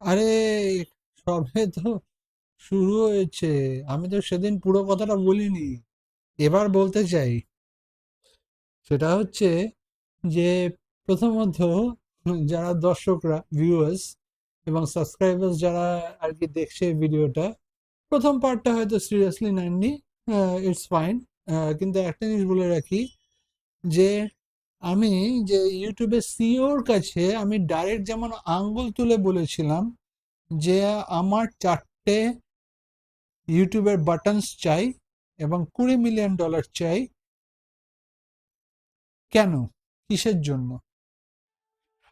আরে, সবে তো শুরু হয়েছে। আমি তো সেদিন পুরো কথাটা বলিনি, এবার বলতে চাই। সেটা হচ্ছে যে, প্রথমত, যারা দর্শকরা, ভিউয়ার্স এবং সাবস্ক্রাইবার্স যারা আর কি দেখছে ভিডিওটা, প্রথম পার্টটা হয়তো সিরিয়াসলি নেননি। It's fine. কিন্তু একটা জিনিস বলে রাখি যে, আমি যে ইউটিউবের সিইওর কাছে আমি ডাইরেক্ট যেমন আঙ্গুল তুলে বলেছিলাম যে আমার 4টে ইউটিউবের বাটনস চাই এবং $20 মিলিয়ন চাই। কেন? কিসের জন্য?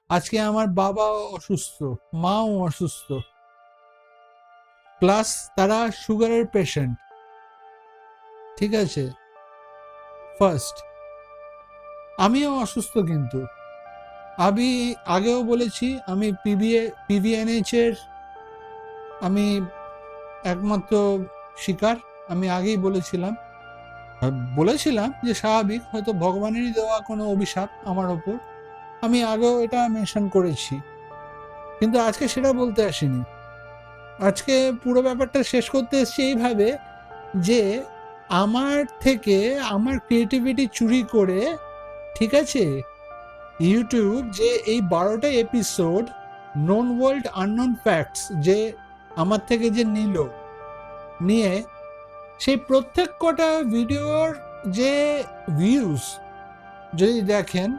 আজকে আমার বাবাও অসুস্থ, মাও অসুস্থ, প্লাস তারা সুগারের পেশেন্ট। ঠিক আছে? ফার্স্ট, আমিও অসুস্থ, কিন্তু আমি আগেও বলেছি আমি পিভিএনএইচ এর আমি একমাত্র শিকার। আমি আগেই বলেছিলাম যে স্বাভাবিক, হয়তো ভগবানেরই দেওয়া কোনো অভিশাপ আমার ওপর। আমি আগেও এটা মেনশন করেছি, কিন্তু আজকে সেটা বলতে আসিনি। আজকে পুরো ব্যাপারটা শেষ করতে এসেছি এইভাবে যে, আমার থেকে আমার ক্রিয়েটিভিটি চুরি করে, ঠিক আছে, ইউটিউব যে এই 12টা episode known world unknown facts যে আমার থেকে যে নিয়ে সেই প্রত্যেক কটা ভিডিওর যে ভিউজ যদি দেখেন,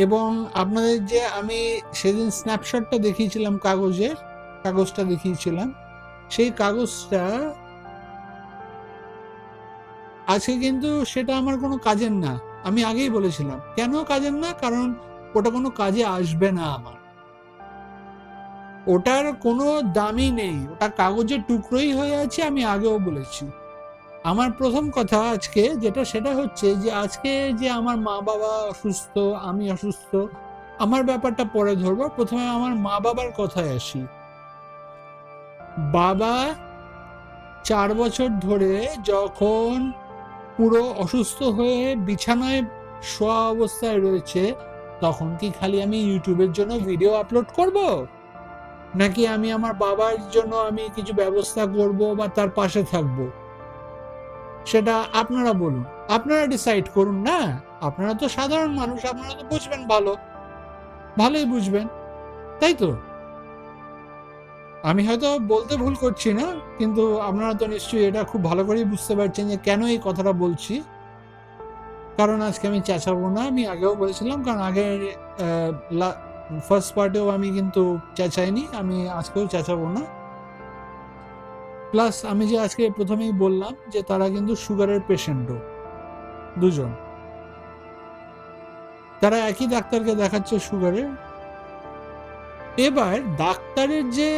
এবং আপনাদের যে আমি সেদিন স্ন্যাপশটটা দেখিয়েছিলাম, কাগজটা দেখিয়েছিলাম, সেই কাগজটা আজকে কিন্তু সেটা আমার কোনো কাজের না। আমি আগেই বলেছিলাম কেন কাজের না, কারণ ওটা কোনো কাজে আসবে না আমার। ওটার কোনো দামই নেই, ওটা কাগজের টুকরোই হয়ে আছে। আমি আগেও বলেছি। আমার প্রথম কথা আজকে যেটা, সেটা হচ্ছে যে আজকে যে আমার মা বাবা অসুস্থ, আমি অসুস্থ, আমার ব্যাপারটা পরে ধরবো। প্রথমে আমার মা বাবার কথায় আসি। বাবা 4 বছর ধরে যখন পুরো অসুস্থ হয়ে বিছানায় শোয়া অবস্থায় রয়েছে, তখন কি খালি আমি ইউটিউবের জন্য ভিডিও আপলোড করব, নাকি আমি আমার বাবার জন্য আমি কিছু ব্যবস্থা করব বা তার পাশে থাকব? সেটা আপনারা বলুন, আপনারা ডিসাইড করুন না। আপনারা তো সাধারণ মানুষ, আপনারা তো বুঝবেন, ভালোই বুঝবেন, তাই তো? আমি হয়তো বলতে ভুল করছি না, কিন্তু আপনারা তো নিশ্চয়ই এটা খুব ভালো করেই বুঝতে পারছেন যে কেন এই কথাটা বলছি। কারণ আজকে আমি চেঁচাবো না, আমি আগেও বলেছিলাম। কারণ আগের ফার্স্ট পার্টেও আমি কিন্তু চেঁচাইনি, আমি আজকেও চেঁচাবো না। প্লাস আমি যে আজকে প্রথমেই বললাম যে তারা কিন্তু সুগারের পেশেন্টও, দুজন। তারা একই ডাক্তারকে দেখাচ্ছে সুগারের। এবার ডাক্তারের যে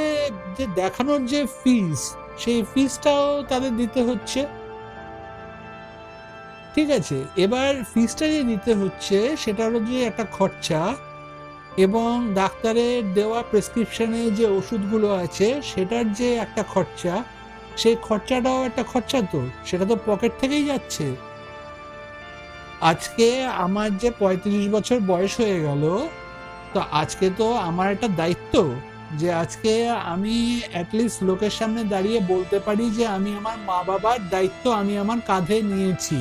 দেখানোর যে ফিস, সেই ফিসটাও তাদের দিতে হচ্ছে। ঠিক আছে, এবার ফিসটা যে দিতে হচ্ছে সেটারও যে একটা খরচা, এবং ডাক্তারের দেওয়া প্রেসক্রিপশনে যে ওষুধগুলো আছে সেটার যে একটা খরচা, সেই খরচাটাও একটা খরচা। তো সেটা তো পকেট থেকেই যাচ্ছে। আজকে আমার যে 35 বছর বয়স হয়ে গেল, তো আজকে তো আমার একটা দায়িত্ব যে আজকে আমি অ্যাটলিস্ট লোকের সামনে দাঁড়িয়ে বলতে পারি যে আমি আমার মা বাবার দায়িত্ব আমি আমার কাঁধে নিয়েছি।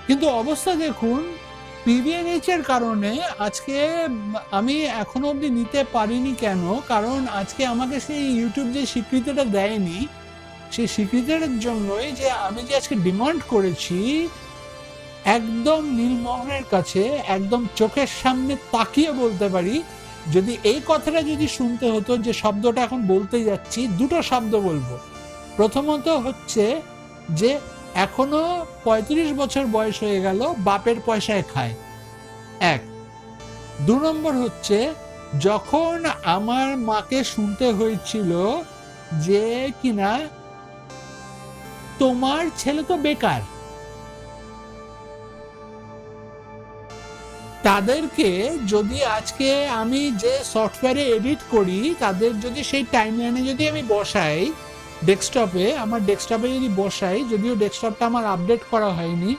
কিন্তু অবস্থা দেখুন, পিভিএনএইচ এর কারণে আজকে আমি এখনো অবধি নিতে পারিনি। কেন? কারণ আজকে আমাকে সেই ইউটিউব যে স্বীকৃতিটা দেয়নি, সেই স্বীকৃতির জন্যই যে আমি যে আজকে ডিমান্ড করেছি একদম নীলমোহনের কাছে, একদম চোখের সামনে তাকিয়ে বলতে পারি, যদি এই কথাটা যদি শুনতে হতো, যে শব্দটা এখন বলতে যাচ্ছি, দুটো শব্দ বলবো। প্রথমত হচ্ছে যে এখনো 35 বছর বয়স হয়ে গেল, বাপের পয়সায় খায়, এক। 2 নম্বর হচ্ছে, যখন আমার মাকে শুনতে হয়েছিল যে কিনা তোমার ছেলে তো বেকার, তাদেরকে যদি আজকে আমি যে সফটওয়্যারে এডিট করি, তাদের যদি সেই টাইমলাইনে যদি আমি বসাই, আমার ডেস্কটপে যদি বসাই, যদিও ডেস্কটপটা আমার আপডেট করা হয়নি,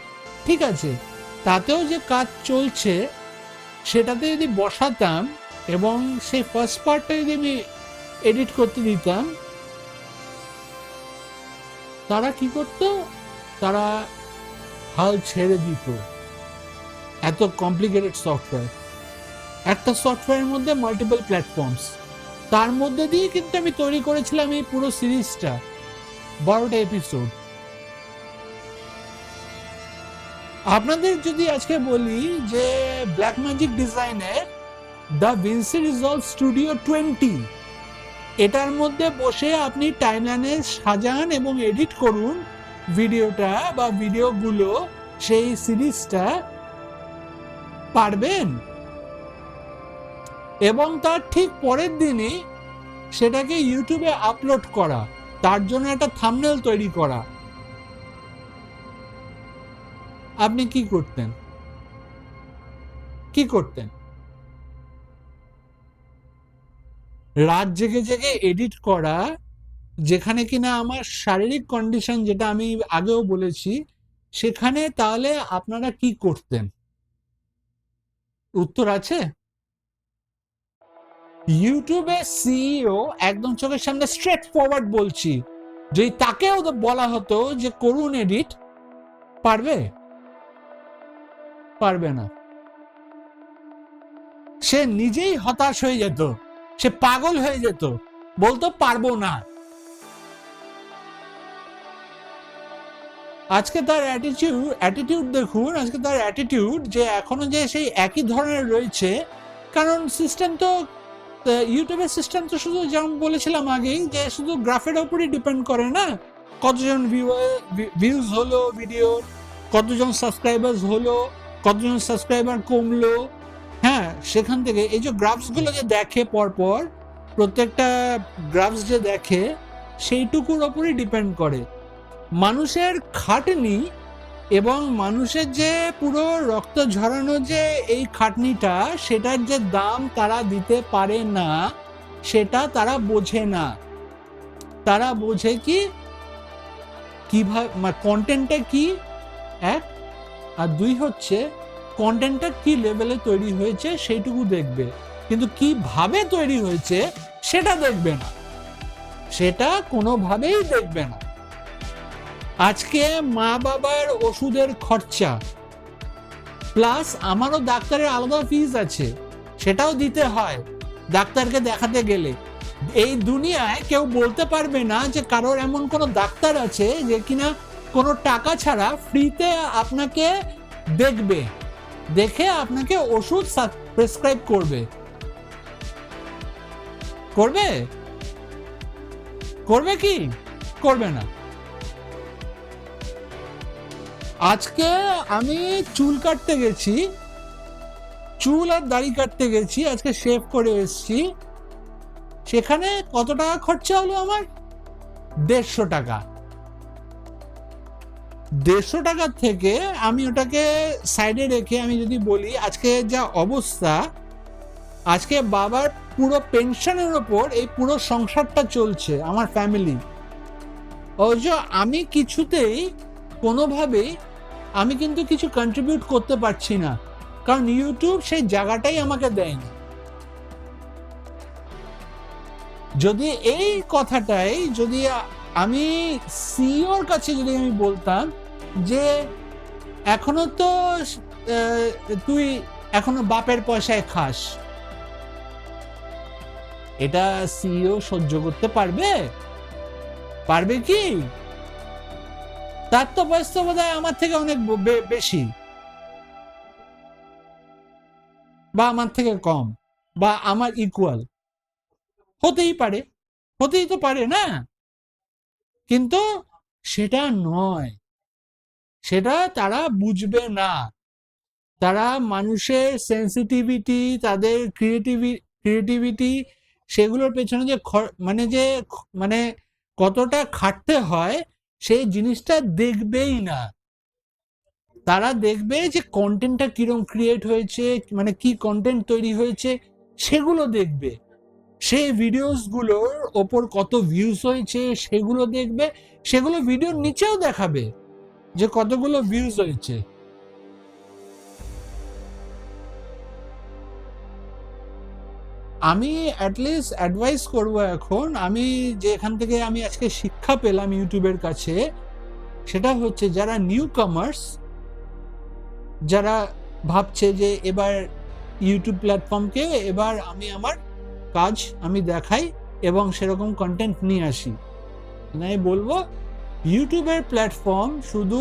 ঠিক আছে, তাতেও যে কাজ চলছে সেটাতে যদি বসাতাম, এবং সেই ফার্স্ট পার্টটা যদি আমি এডিট করতে দিতাম, তারা কি করতো, তারা হাল ছেড়ে দিত। এত কমপ্লিকেটেড সফটওয়্যার, একটা সফটওয়্যারের মধ্যে মাল্টিপল প্ল্যাটফর্মস, তার মধ্যে দিয়ে কিন্তু আমি তৈরি করেছিলাম এই পুরো সিরিজটা, 12টা এপিসোড। আপনাদের যদি আজকে বলি যে ব্ল্যাক ম্যাজিক ডিজাইনের দ্য ভিনসি রিজলভ স্টুডিও 20, এটার মধ্যে বসে আপনি টাইমলাইনে সাজান এবং এডিট করুন ভিডিওটা বা ভিডিওগুলো, সেই সিরিজটা পারবেন? এবং তার ঠিক পরের দিনই সেটাকে ইউটিউবে আপলোড করা, তার জন্য একটা থাম্বনেল তৈরি করা, আপনি কি করতেন? কি করতেন? রাত জেগে জেগে এডিট করা, যেখানে কিনা আমার শারীরিক কন্ডিশন, যেটা আমি আগেও বলেছি, সেখানে তাহলে আপনারা কি করতেন? উত্তর আছে? ইউটিউবের সিইও একদম চোখের সামনে স্ট্রেট ফরওয়ার্ড বলছি, যদি তাকেও বলা হতো যে করুন এডিট, পারবে? পারবে না। সে নিজেই হতাশ হয়ে যেত, সে পাগল হয়ে যেত, বলতো পারবো না। আজকে তার অ্যাটিটিউড দেখুন, আজকে তার অ্যাটিটিউড যে এখনো যে সেই একই ধরনের রয়েছে। কারণ সিস্টেম তো, ইউটিউবের সিস্টেম তো শুধু, যেমন বলেছিলাম আগেই, যে শুধু গ্রাফের উপরই ডিপেন্ড করে না, কতজন ভিউজ হলো ভিডিওর, কতজন সাবস্ক্রাইবার্স হলো, কতজন সাবস্ক্রাইবার কমলো, হ্যাঁ, সেখান থেকে এই যে গ্রাফসগুলো যে দেখে পরপর, প্রত্যেকটা গ্রাফস যে দেখে, সেইটুকুর ওপরই ডিপেন্ড করে। মানুষের খাটনি এবং মানুষের যে পুরো রক্ত ঝরানো যে এই খাটনিটা, সেটার যে দাম তারা দিতে পারে না, সেটা তারা বোঝে না। তারা বোঝে কি, কিভাবে কন্টেন্টটা কি, এক, আর দুই হচ্ছে কন্টেন্টটা কি লেভেলে তৈরি হয়েছে সেইটুকু দেখবে, কিন্তু কিভাবে তৈরি হয়েছে সেটা দেখবে না, সেটা কোনোভাবেই দেখবে না। আজকে মা বাবার ওষুধের খরচা প্লাস আমারও ডাক্তারের আলাদা ফিজ আছে, সেটাও দিতে হয় ডাক্তারকে দেখাতে গেলে। এই দুনিয়ায় কেউ বলতে পারবে না যে কারোর এমন কোনো ডাক্তার আছে যে কিনা কোনো টাকা ছাড়া ফ্রিতে আপনাকে দেখবে, দেখে আপনাকে ওষুধ প্রেসক্রাইব করবে। করবে? করবে কি? করবে না। আজকে আমি চুল কাটতে গেছি, চুল আর দাড়ি কাটতে গেছি, আজকে শেভ করে এসেছি, সেখানে কত টাকা খরচা হলো আমার? 150 টাকা। 150 টাকার থেকে আমি ওটাকে সাইডে রেখে আমি যদি বলি, আজকে যা অবস্থা, আজকে বাবার পুরো পেনশনের ওপর এই পুরো সংসারটা চলছে, আমার ফ্যামিলি। অথচ আমি কিছুতেই কোনোভাবেই আমি কিন্তু কিছু কন্ট্রিবিউট করতে পারছি না, কারণ ইউটিউব সেই জায়গাটাই আমাকে দেয়নি। যদি এই কথাটাই যদি আমি সিইওর কাছে যদি আমি বলতাম যে এখনো তো তুই এখনো বাপের পয়সায় খাস, এটা সিইও সহ্য করতে পারবে? পারবে কি? তার তো বয়স তো বোধহয় আমার থেকে অনেক বেশি, বা আমার থেকে কম, বা আমার ইকুয়াল হতেই পারে, হতেই তো পারে না, কিন্তু সেটা নয়, সেটা তারা বুঝবে না। তারা মানুষের সেন্সিটিভিটি, তাদের ক্রিয়েটিভিটি, সেগুলোর পেছনে যে মানে কতটা খাটতে হয় সেই জিনিসটা দেখবেই না। তারা দেখবে যে কন্টেন্টটা কিরকম ক্রিয়েট হয়েছে, মানে কি কন্টেন্ট তৈরি হয়েছে, সেগুলো দেখবে। সেই ভিডিওসগুলোর ওপর কত ভিউজ হয়েছে সেগুলো দেখবে, সেগুলো ভিডিওর নিচেও দেখাবে যে কতগুলো ভিউজ হয়েছে। আমি অ্যাটলিস্ট অ্যাডভাইস করব এখন, আমি যে এখান থেকে আমি আজকে শিক্ষা পেলাম ইউটিউবের কাছে, সেটা হচ্ছে যারা নিউ কামার্স, যারা ভাবছে যে এবার ইউটিউব প্ল্যাটফর্মকে এবার আমি আমার কাজ আমি দেখাই এবং সেরকম কন্টেন্ট নিয়ে আসি, আমি বলবো ইউটিউবের প্ল্যাটফর্ম শুধু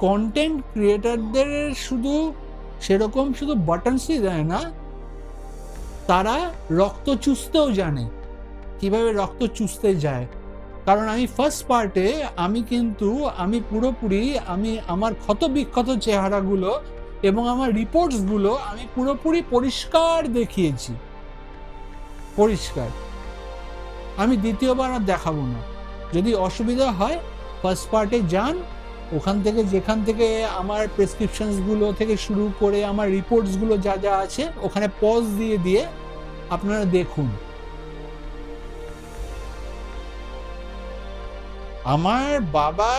কন্টেন্ট ক্রিয়েটারদের শুধু সেরকম শুধু বাটনসই দেয় না, তারা রক্ত চুষতেও জানে, কিভাবে রক্ত চুষতে যায়। কারণ আমি ফার্স্ট পার্টে আমি পুরোপুরি আমি আমার ক্ষত বিক্ষত চেহারাগুলো এবং আমার রিপোর্টসগুলো আমি পুরোপুরি পরিষ্কার দেখিয়েছি, পরিষ্কার। আমি দ্বিতীয়বার আর দেখাবো না। যদি অসুবিধা হয় ফার্স্ট পার্টে যান, ওখান থেকে যেখান থেকে আমার প্রেসক্রিপশনসগুলো থেকে শুরু করে আমার রিপোর্টসগুলো যা যা আছে ওখানে পজ দিয়ে দিয়ে আপনারা দেখুন। আমার বাবা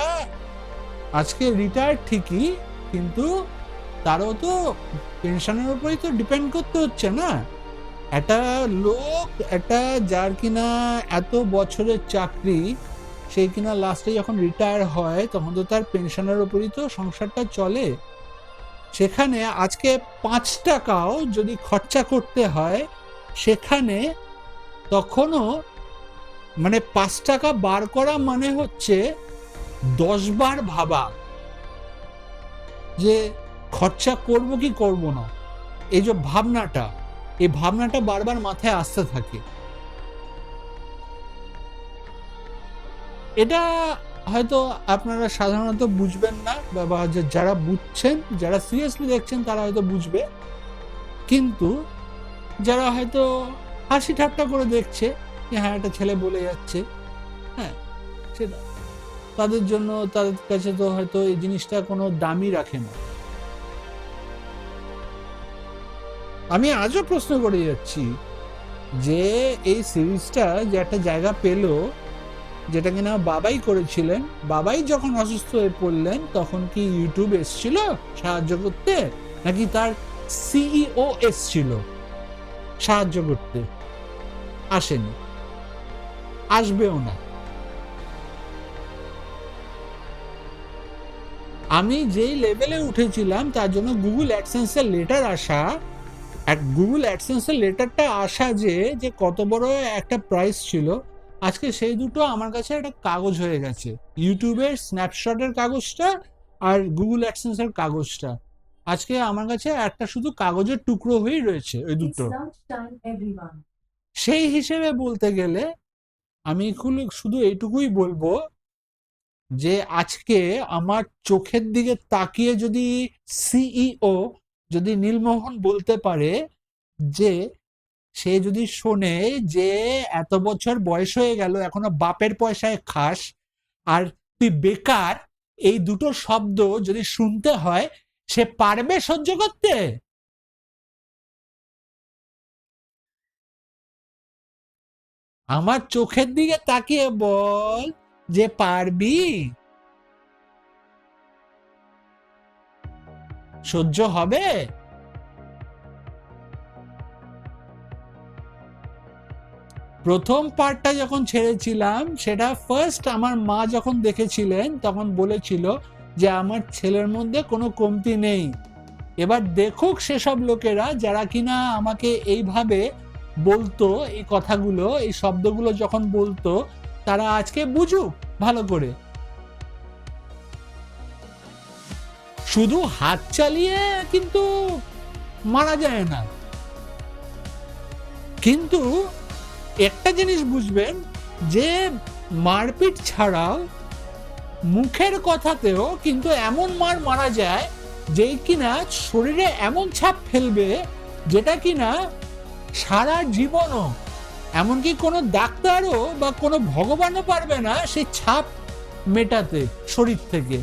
আজকে রিটায়ার্ড ঠিকই, কিন্তু তারও তো পেনশনের উপরেই তো ডিপেন্ড করতে হচ্ছে না। একটা লোক, একটা যার কিনা এত বছরের চাকরি, সেই কিনা লাস্টে যখন রিটায়ার হয় তখন তো তার পেনশনের উপরই তো সংসারটা চলে। সেখানে আজকে 5 টাকাও যদি খরচা করতে হয়, সেখানে তখনও মানে 5 টাকা বার করা মানে হচ্ছে 10 বার ভাবা যে খরচা করব কি করব না। এই যে ভাবনাটা, এই ভাবনাটা বারবার মাথায় আসতে থাকে। এটা হয়তো আপনারা সাধারণত বুঝবেন না, বা যারা বুঝছেন, যারা সিরিয়াসলি দেখছেন তারা হয়তো বুঝবে, কিন্তু যারা হয়তো হাসি ঠাট্টা করে দেখছে যে হ্যাঁ একটা ছেলে বলে যাচ্ছে, হ্যাঁ সেটা তাদের জন্য, তাদের কাছে তো হয়তো এই জিনিসটা কোনো দামই রাখে না। আমি আজও প্রশ্ন করে যাচ্ছি যে এই সিরিজটা যে একটা জায়গা পেল, যেটা কিনা বাবাই করেছিলেন, বাবাই যখন অসুস্থ হয়ে পড়লেন তখন কি ইউটিউব এসছিল সাহায্য করতে, নাকি তার সিইও এসছিল সাহায্য করতে? আসেনি, আসবেও না। আমি যেই লেভেলে উঠেছিলাম তার জন্য গুগল অ্যাডসেন্সের লেটার আসা, গুগল অ্যাডসেন্সের লেটারটা আসা যে কত বড় একটা প্রাইস ছিল, আজকে সেই দুটো আমার কাছে একটা কাগজ হয়ে গেছে। ইউটিউবের স্ন্যাপশটের কাগজটা আর গুগল অ্যাডসেন্সের কাগজটা আজকে আমার কাছে একটা শুধু কাগজের টুকরো হয়েই রয়েছে, ওই দুটো। সেই হিসেবে বলতে গেলে আমি শুধু এইটুকুই বলবো যে আজকে আমার চোখের দিকে তাকিয়ে যদি সিইও, যদি নীলমোহন বলতে পারে যে সে যদি শোনে যে এত বছর বয়স হয়ে গেল এখনো বাপের পয়সায় খাস আর তুই বেকার, এই দুটো শব্দ যদি শুনতে হয়, সে পারবে সহ্য করতে? আমার চোখের দিকে তাকিয়ে বল যে পারবি? সহ্য হবে? প্রথম পার্টটা যখন ছেড়েছিলাম, সেটা ফার্স্ট আমার মা যখন দেখেছিলেন তখন বলেছিল যে আমার ছেলের মধ্যে কোনো কমতি নেই। এবার দেখুক সেসব লোকেরা যারা কিনা আমাকে এইভাবে বলতো, এই কথাগুলো, এই শব্দগুলো যখন বলতো, তারা আজকে বুঝুক ভালো করে। শুধু হাত চালিয়ে কিন্তু মারা যায় না, কিন্তু একটা জিনিস বুঝবেন যে মারপিট ছাড়াও মুখের কথাতেও কিন্তু এমন মারা যায় যে কিনা শরীরে এমন ছাপ ফেলবে যেটা কিনা সারা জীবনও, এমনকি কোনো ডাক্তারও বা কোনো ভগবানও পারবে না সেই ছাপ মেটাতে শরীর থেকে।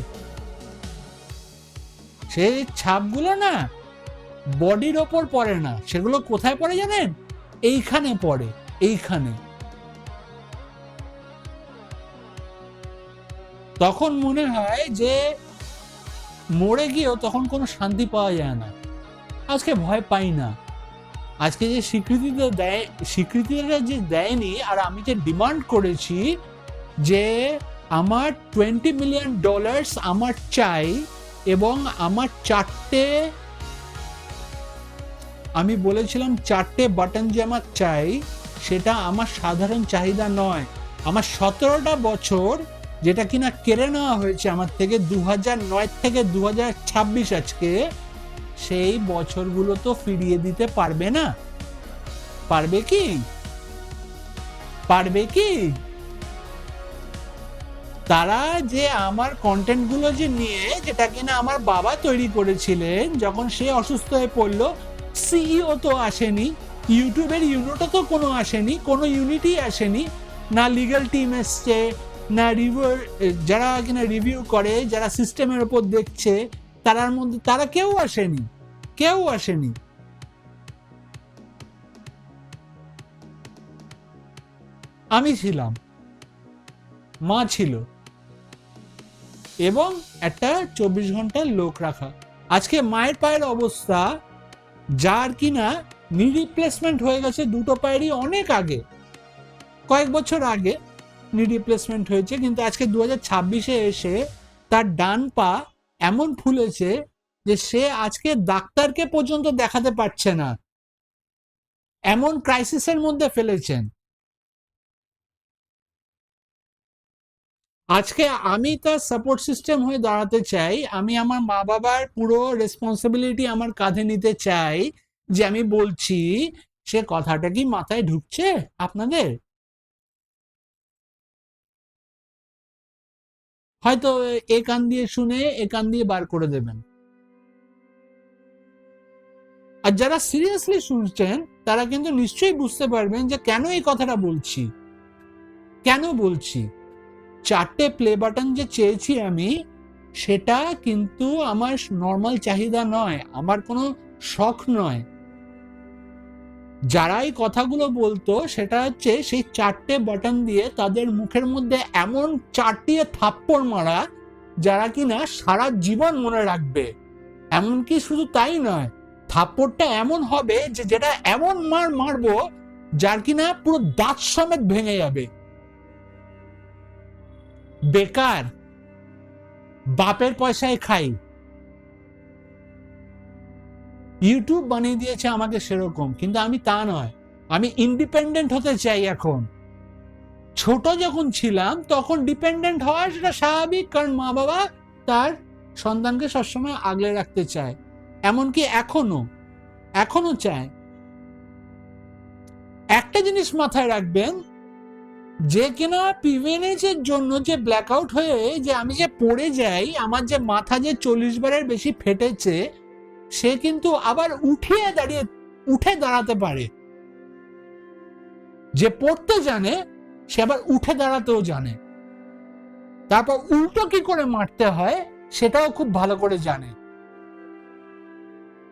সেই ছাপগুলো না বডির ওপর পড়ে না, সেগুলো কোথায় পড়ে জানেন? এইখানে পড়ে, এইখানে। তখন মনে হয় যে মরে গিয়েও তখন কোনো শান্তি পাওয়া যায় না। আজকে ভয় পাই না, আজকে যে স্বীকৃতিটা যে দেয়নি, আর আমি যে ডিমান্ড করেছি যে আমার $20 মিলিয়ন আমার চাই, এবং আমার আমি বলেছিলাম 4টে বাটন যে আমার চাই, সেটা আমার সাধারণ চাহিদা নয়। আমার 17টা বছর যেটা কিনা কেড়ে নেওয়া হয়েছে আমার থেকে 2009 থেকে 2026 আজকে, সেই বছরগুলো তো ফিরিয়ে দিতে পারবে না। পারবে কি? পারবে কি? তারা যে আমার কন্টেন্টগুলো যে নিয়ে, যেটা কিনা আমার বাবা তৈরি করেছিলেন, যখন সে অসুস্থ হয়ে পড়লো, সিইও তো আসেনি, ইউটিউবের ইউনিটও তো কোনো আসেনি, কোনো ইউনিটই আসেনি, না লিগ্যাল টিম এসছে, না রিভিউর যারা কিনা রিভিউ করে, যারা সিস্টেমের ওপর দেখছে, তারার মধ্যে তারা কেউ আসেনি, কেউ আসেনি। আমি ছিলাম, মা ছিল, এবং একটা 24 ঘন্টার লোক রাখা। আজকে মায়ের পায়ের অবস্থা, যার কিনা নি রিপ্লেসমেন্ট হয়ে গেছে দুটো পায়েরই অনেক আগে, কয়েক বছর আগে নি রিপ্লেসমেন্ট হয়েছে, কিন্তু আজকে 2026-এ এসে তার ডান পা এমন ফুলেছে যে সে আজকে ডাক্তারকে পর্যন্ত দেখাতে পারছে না, এমন ক্রাইসিসের মধ্যে ফেলেছেন। আজকে আমি তার সাপোর্ট সিস্টেম হয়ে দাঁড়াতে চাই, আমি আমার মা বাবার পুরো রেসপন্সিবিলিটি আমার কাঁধে নিতে চাই, যে আমি বলছি, সে কথাটা কি মাথায় ঢুকছে আপনাদের? হয়তো এ কান দিয়ে শুনে এ কান দিয়ে বার করে দেবেন। আর যারা সিরিয়াসলি শুনছেন, তারা কিন্তু নিশ্চয়ই বুঝতে পারবেন যে কেন এই কথাটা বলছি, কেন বলছি। 4টে প্লে বাটন যে চেয়েছি আমি, সেটা কিন্তু আমার নর্মাল চাহিদা নয়, আমার কোনো শখ নয়। যারা এই কথাগুলো বলতো, সেটা হচ্ছে সেই 4টে বাটন দিয়ে তাদের মুখের মধ্যে এমন 4টে থাপ্পড় মারা, যারা কিনা সারা জীবন মনে রাখবে। এমনকি শুধু তাই নয়, থাপ্পড়টা এমন হবে যে যেটা এমন মারবো, যার কিনা পুরো দাঁত সমেত ভেঙে যাবে। বেকার, বাপের পয়সায় খাই। ইউটিউব বানিয়ে দিয়েছে আমাকে সেরকম, কিন্তু আমি তা নয়, আমি ইন্ডিপেন্ডেন্ট হতে চাই এখন। ছোট যখন ছিলাম তখন ডিপেন্ডেন্ট হওয়া সেটা স্বাভাবিক, কারণ মা বাবা তার সন্তানকে সবসময় আগলে রাখতে চায়, এমনকি এখনো চায়। একটা জিনিস মাথায় রাখবেন, যে কিনা পিভিএনএইচ এর জন্য যে ব্ল্যাকআউট হয়ে যে আমি যে পড়ে যাই, আমার যে মাথা যে 40 বারের বেশি ফেটেছে, সে কিন্তু আবার উঠে দাঁড়াতে পারে। যে পড়তে জানে, সে আবার উঠে দাঁড়াতেও জানে, তারপর উল্টো কি করে মারতে হয় সেটাও খুব ভালো করে জানে।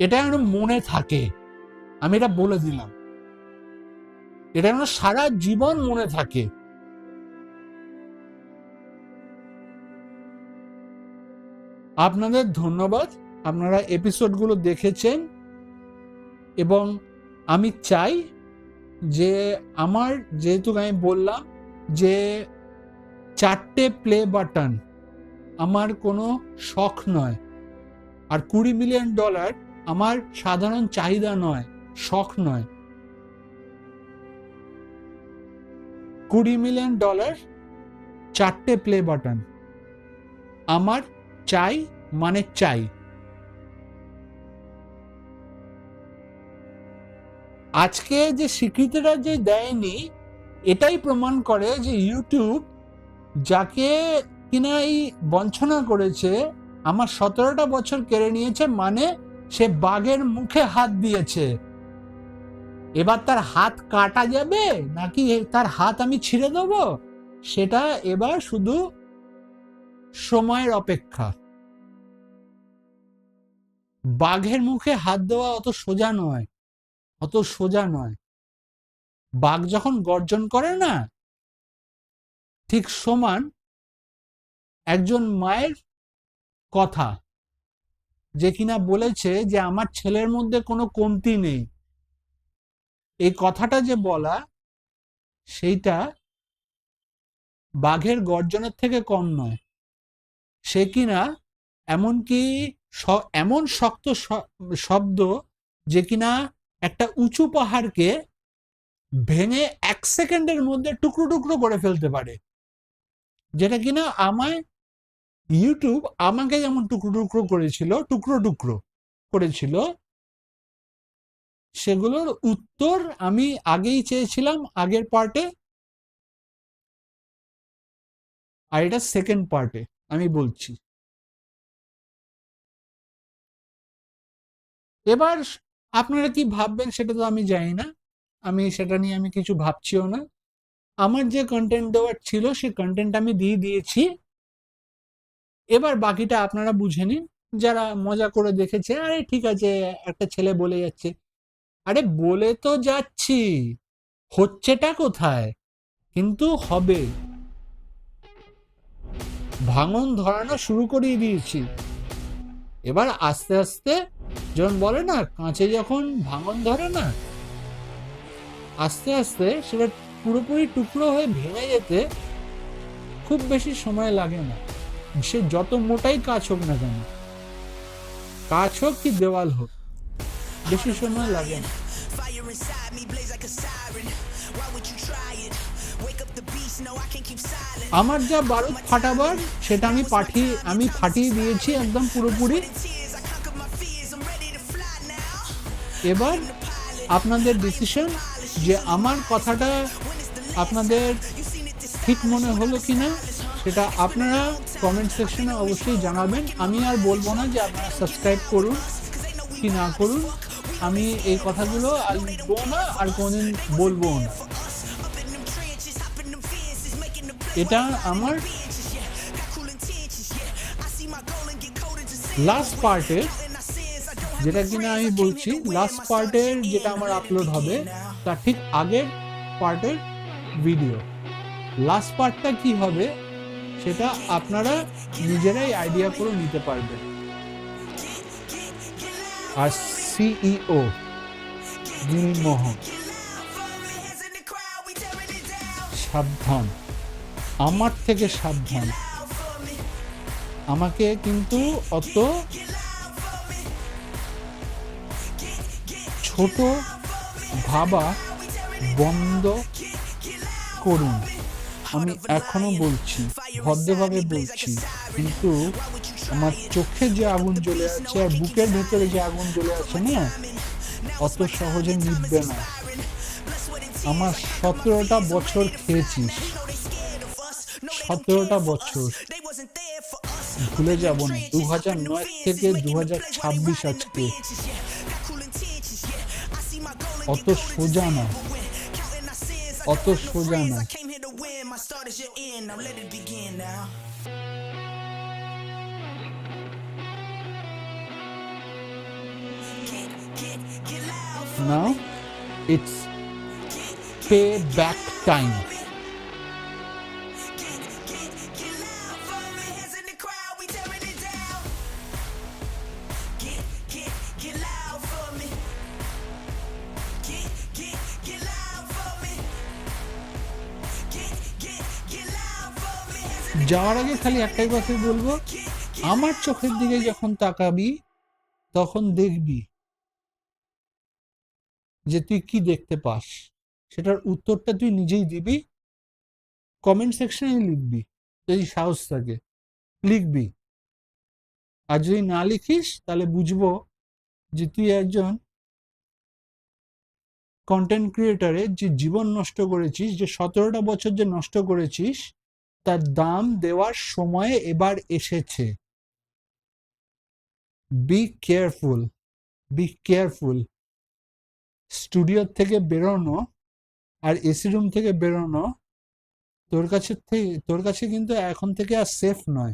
এটা যেন মনে থাকে, আমি এটা বলে দিলাম, এটা যেন সারা জীবন মনে থাকে। আপনাদের ধন্যবাদ, আপনারা এপিসোডগুলো দেখেছেন, এবং আমি চাই যে আমার, যেহেতু আমি বললাম যে 4টে প্লে বাটন আমার কোনো শখ নয়, আর $20 মিলিয়ন আমার সাধারণ চাহিদা নয়, শখ নয়। $20 মিলিয়ন 4টে প্লে বাটন আমার চাই, মানে চাই। আজকে যে স্বীকৃতিটা যে দেয়নি, এটাই প্রমাণ করে যে ইউটিউব যাকে কিনা এই বঞ্চনা করেছে, আমার 17টা বছর কেড়ে নিয়েছে, মানে সে বাঘের মুখে হাত দিয়েছে। এবার তার হাত কাটা যাবে নাকি তার হাত আমি ছিঁড়ে দেবো, সেটা এবার শুধু সময়ের অপেক্ষা। বাঘের মুখে হাত দেওয়া অত সোজা নয়, অত সোজা নয়। বাঘ যখন গর্জন করে না, ঠিক সমান একজন মায়ের কথা, যে কিনা বলেছে যে আমার ছেলের মধ্যে কোনো কমতি নেই, এই কথাটা যে বলা, সেইটা বাঘের গর্জনের থেকে কম নয়। সে কিনা এমনকি এমন শক্ত শব্দ যে কিনা একটা উঁচু পাহাড়কে ভেঙে 1 সেকেন্ডের মধ্যে টুকরো টুকরো করে ফেলতে পারে, যেটা কিনা ইউটিউব আমাকে যেমন টুকরো টুকরো করেছিল, সেগুলোর উত্তর আমি আগেই চেয়েছিলাম আগের পার্টে, আর এটা সেকেন্ড পার্টে আমি বলছি। এবার আপনারা কি ভাববেন সেটা তো আমি জানি না, আমি সেটা নিয়ে আমি কিছু ভাবছিও না। আমার যে কন্টেন্ট দেওয়ার ছিল সে কন্টেন্ট আমি দিয়ে দিয়েছি। এবার বাকিটা আপনারা বুঝে নিন, যারা মজা করে দেখেছে, আরে ঠিক আছে একটা ছেলে বলে যাচ্ছে, আরে বলে তো যাচ্ছি, হচ্ছেটা কোথায়? কিন্তু হবে, ভাঙন ধরানো শুরু করিয়ে দিয়েছি। এবার আস্তে আস্তে, যখন বলে না কাঁচে যখন ভাঙন ধরে না, আস্তে আস্তে সেটা পুরোপুরি টুকরো হয়ে ভেঙে যেতে খুব বেশি সময় লাগে না। সে যত মোটাই কাজ হোক না কেন, কাজ হোক কি দেওয়াল হোক, বেশি সময় লাগে না। আমার যা বারুদ ফাটাবার সেটা আমি ফাটিয়ে দিয়েছি একদম পুরোপুরি। এবার আপনাদের ডিসিশন যে আমার কথাটা আপনাদের ঠিক মনে হলো কিনা, সেটা আপনারা কমেন্ট সেকশনে অবশ্যই জানাবেন। আমি আর বলবো না যে আপনারা সাবস্ক্রাইব করুন কি না করুন, আমি এই কথাগুলো আর লিখবো না আর কোনদিন বলবো না। এটা আমার লাস্ট পার্টের, যেটা কিনা আমি বলছি লাস্ট পার্টের যেটা আমার আপলোড হবে তার ঠিক আগের পার্টের ভিডিও। লাস্ট পার্টটা কি হবে সেটা আপনারা নিজেরাই আইডিয়া করে নিতে পারবেন। আর সিইও নীলমোহন, সাবধান, আমার থেকে সাবধান। আমাকে কিন্তু অত ছোট ভাবা বন্ধ করুন। আমি এখনো বলছি, ভদ্রভাবে বলছি, কিন্তু আমার চোখে যে আগুন জ্বলে আছে আর বুকের ভেতরে যে আগুন জ্বলে আছে না, অত সহজে নিভবে না। আমার 17টা বছর খেয়েছিস, 17টা বছর ভুলে যাব না। 2009 থেকে 2026 আজকে, অত সোজা না, অত সোজা না। Now it's payback time. যাওয়ার আগে খালি একটাই কথা বলবো, আমার চোখের দিকে যখন তাকাবি তখন দেখবি যে তুই কি দেখতে পাস, সেটার উত্তরটা তুই নিজেই দিবি, কমেন্ট সেকশনে লিখবি, যদি সাহস থাকে লিখবি। আর যদি না লিখিস তাহলে বুঝবো যে তুই একজন কন্টেন্ট ক্রিয়েটারের যে জীবন নষ্ট করেছিস, যে 17টা বছর যে নষ্ট করেছিস, তার দাম দেওয়ার সময় এবার এসেছে। Be careful, be careful. Studio থেকে বেরোনো আর এসি রুম থেকে বেরোনো তোর কাছে কিন্তু এখন থেকে আর সেফ নয়।